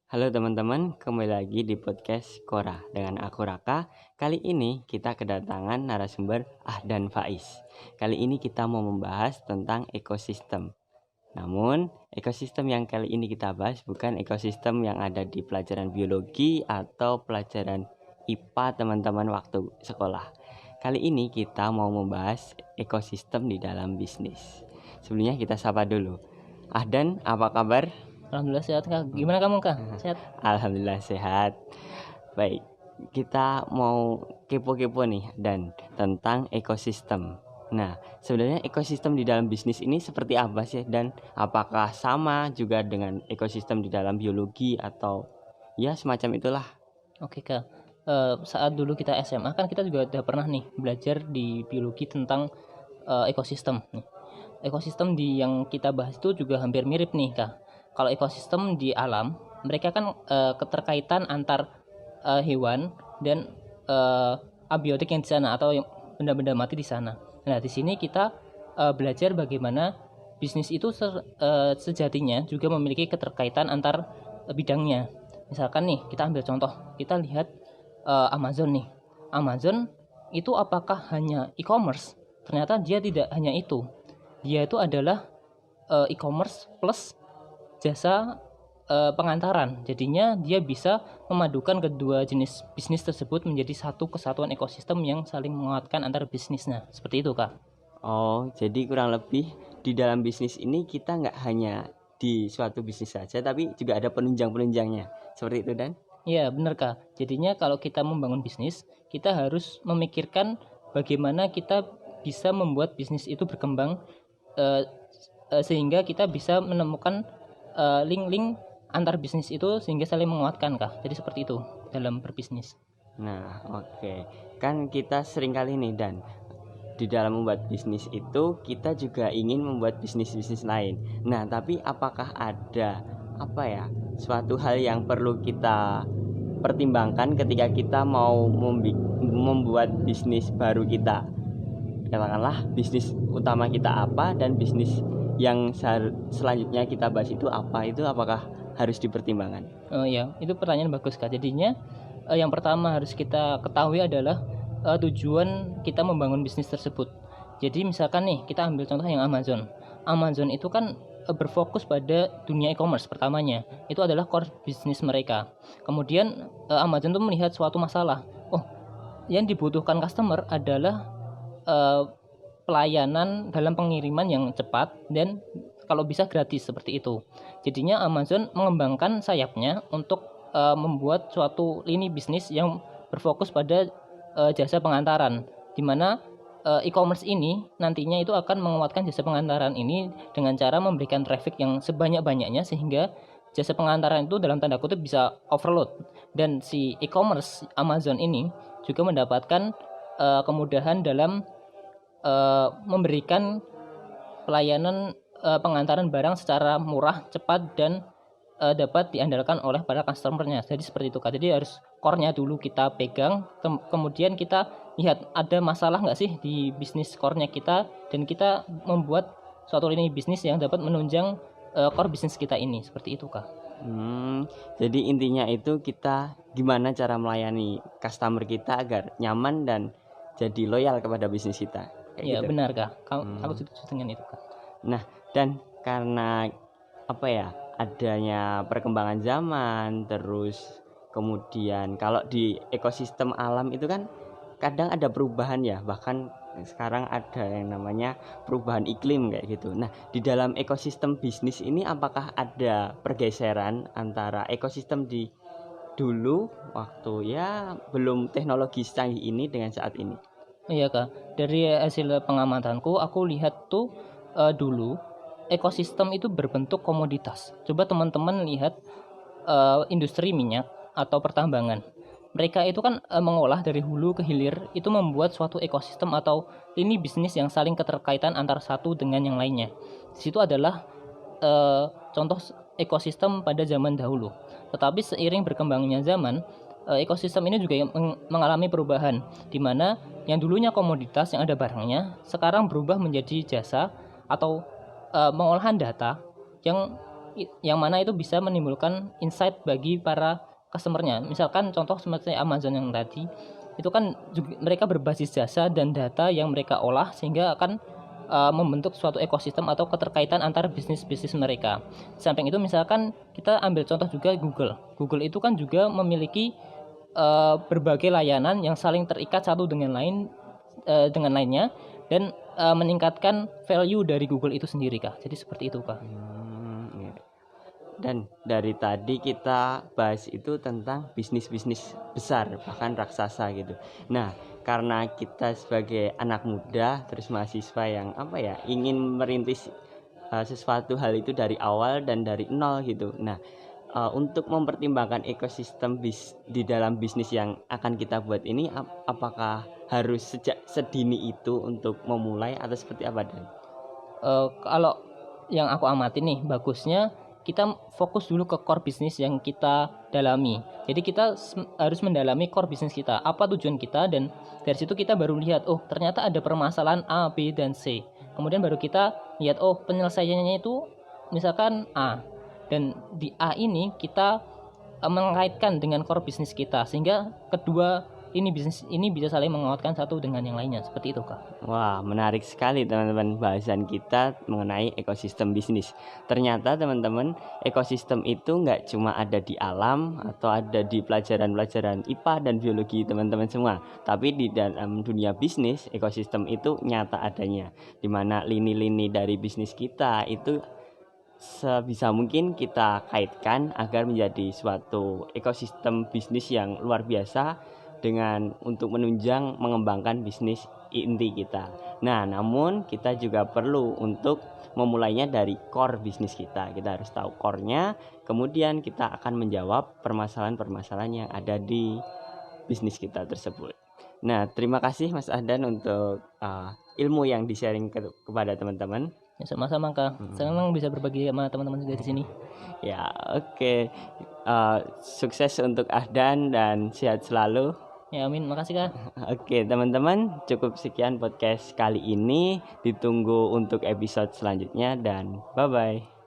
Halo teman-teman, kembali lagi di podcast Kora dengan aku Raka. Kali ini kita kedatangan narasumber Ahdan Faiz. Kali ini kita mau membahas tentang ekosistem. Namun, ekosistem yang kali ini kita bahas bukan ekosistem yang ada di pelajaran biologi atau pelajaran IPA teman-teman waktu sekolah. Kali ini kita mau membahas ekosistem di dalam bisnis. Sebelumnya kita sapa dulu. Ahdan, apa kabar? Alhamdulillah sehat Kak. Gimana kamu Kak? Sehat? Alhamdulillah sehat. Baik, kita mau kepo-kepo nih dan tentang ekosistem. Nah, sebenarnya ekosistem di dalam bisnis ini seperti apa sih, dan apakah sama juga dengan ekosistem di dalam biologi atau ya semacam itulah? Oke Kak. Saat dulu kita SMA kan kita juga udah pernah nih belajar di biologi tentang ekosistem nih. Ekosistem yang kita bahas itu juga hampir mirip nih Kak. Kalau ekosistem di alam, mereka kan keterkaitan antar hewan dan abiotik yang di sana atau benda-benda mati di sana. Nah, di sini kita belajar bagaimana bisnis itu sejatinya juga memiliki keterkaitan antar bidangnya. Misalkan nih, kita ambil contoh, kita lihat Amazon nih. Amazon itu apakah hanya e-commerce? Ternyata dia tidak hanya itu. Dia itu adalah e-commerce plus jasa pengantaran. Jadinya dia bisa memadukan kedua jenis bisnis tersebut menjadi satu kesatuan ekosistem yang saling menguatkan antar bisnisnya. Seperti itu, Kak. Oh, jadi kurang lebih di dalam bisnis ini kita nggak hanya di suatu bisnis saja, tapi juga ada penunjang-penunjangnya. Seperti itu, Dan? Iya, benar, Kak. Jadinya kalau kita membangun bisnis, kita harus memikirkan bagaimana kita bisa membuat bisnis itu berkembang eh, sehingga kita bisa menemukan link-link antar bisnis itu sehingga saling menguatkan, Kak. Jadi seperti itu dalam berbisnis. Nah, oke. Kan kita sering kali nih, Dan, di dalam membuat bisnis itu kita juga ingin membuat bisnis-bisnis lain. Nah, tapi apakah ada suatu hal yang perlu kita pertimbangkan ketika kita mau membuat bisnis baru kita? Katakanlah bisnis utama kita apa dan bisnis yang selanjutnya kita bahas itu apa, itu apakah harus dipertimbangkan? Ya, itu pertanyaan bagus, Kak. Jadinya yang pertama harus kita ketahui adalah tujuan kita membangun bisnis tersebut. Jadi misalkan nih kita ambil contoh yang Amazon. Amazon itu kan berfokus pada dunia e-commerce pertamanya. Itu adalah core bisnis mereka. Kemudian Amazon tuh melihat suatu masalah. Oh, yang dibutuhkan customer adalah pelayanan dalam pengiriman yang cepat dan kalau bisa gratis seperti itu. Jadinya Amazon mengembangkan sayapnya untuk membuat suatu lini bisnis yang berfokus pada jasa pengantaran, di mana e-commerce ini nantinya itu akan menguatkan jasa pengantaran ini dengan cara memberikan traffic yang sebanyak-banyaknya sehingga jasa pengantaran itu dalam tanda kutip bisa overload, dan si e-commerce Amazon ini juga mendapatkan kemudahan dalam memberikan pelayanan pengantaran barang secara murah, cepat, dan dapat diandalkan oleh para customernya. Jadi seperti itu, Kak. Jadi harus core-nya dulu kita pegang, kemudian kita lihat ada masalah nggak sih di bisnis core-nya kita, dan kita membuat suatu lini bisnis yang dapat menunjang core bisnis kita ini. Seperti itu, Kak. Jadi intinya itu kita gimana cara melayani customer kita agar nyaman dan jadi loyal kepada bisnis kita. Kayak Ya, gitu. benar, Kak. Aku setuju dengan itu, Kak. Nah, dan karena adanya perkembangan zaman, terus kemudian kalau di ekosistem alam itu kan kadang ada perubahan ya, bahkan sekarang ada yang namanya perubahan iklim kayak gitu. Nah, di dalam ekosistem bisnis ini apakah ada pergeseran antara ekosistem di dulu waktu ya belum teknologi secanggih ini dengan saat ini? Iya, Kak. Dari hasil pengamatanku, aku lihat tuh dulu ekosistem itu berbentuk komoditas. Coba teman-teman lihat industri minyak atau pertambangan. Mereka itu kan mengolah dari hulu ke hilir, itu membuat suatu ekosistem atau lini bisnis yang saling keterkaitan antara satu dengan yang lainnya. Di situ adalah contoh ekosistem pada zaman dahulu. Tetapi seiring berkembangnya zaman, ekosistem ini juga mengalami perubahan, di mana yang dulunya komoditas yang ada barangnya sekarang berubah menjadi jasa atau pengolahan data yang yang mana itu bisa menimbulkan insight bagi para customernya. Misalkan contoh seperti Amazon yang tadi, itu kan juga mereka berbasis jasa dan data yang mereka olah sehingga akan membentuk suatu ekosistem atau keterkaitan antara bisnis-bisnis mereka. Samping itu misalkan kita ambil contoh juga Google. Google itu kan juga memiliki berbagai layanan yang saling terikat satu dengan dengan lainnya dan meningkatkan value dari Google itu sendiri kah. Jadi seperti itu kah. Iya. Dan dari tadi kita bahas itu tentang bisnis-bisnis besar, bahkan raksasa gitu. Nah, karena kita sebagai anak muda, terus mahasiswa yang ingin merintis sesuatu hal itu dari awal dan dari nol gitu. Nah, untuk mempertimbangkan ekosistem di dalam bisnis yang akan kita buat ini, apakah harus sejak sedini itu untuk memulai atau seperti apa, Dan? Kalau yang aku amati nih, bagusnya kita fokus dulu ke core bisnis yang kita dalami. Jadi kita harus mendalami core bisnis kita, apa tujuan kita, dan dari situ kita baru lihat, oh ternyata ada permasalahan A, B, dan C. Kemudian baru kita lihat, oh penyelesaiannya itu misalkan A, dan di A ini kita mengaitkan dengan core bisnis kita, sehingga kedua bisnis ini bisa saling menguatkan satu dengan yang lainnya. Seperti itu kak. Wah, menarik sekali teman-teman bahasan kita mengenai ekosistem bisnis. Ternyata teman-teman, ekosistem itu nggak cuma ada di alam atau ada di pelajaran-pelajaran IPA dan biologi teman-teman semua, tapi di dalam dunia bisnis, ekosistem itu nyata adanya, di mana lini-lini dari bisnis kita itu sebisa mungkin kita kaitkan agar menjadi suatu ekosistem bisnis yang luar biasa dengan untuk menunjang mengembangkan bisnis inti kita. Nah, namun kita juga perlu untuk memulainya dari core bisnis kita. Kita harus tahu core-nya, kemudian kita akan menjawab permasalahan-permasalahan yang ada di bisnis kita tersebut. Nah, terima kasih Mas Ahdan untuk ilmu yang di-sharing kepada teman-teman. Ya, sama-sama kak. Senang bisa berbagi sama teman-teman juga di sini. Ya, oke. Sukses untuk Ahdan dan sehat selalu. Ya, amin. Makasih kak. Oke, teman-teman, cukup sekian podcast kali ini. Ditunggu untuk episode selanjutnya dan bye-bye.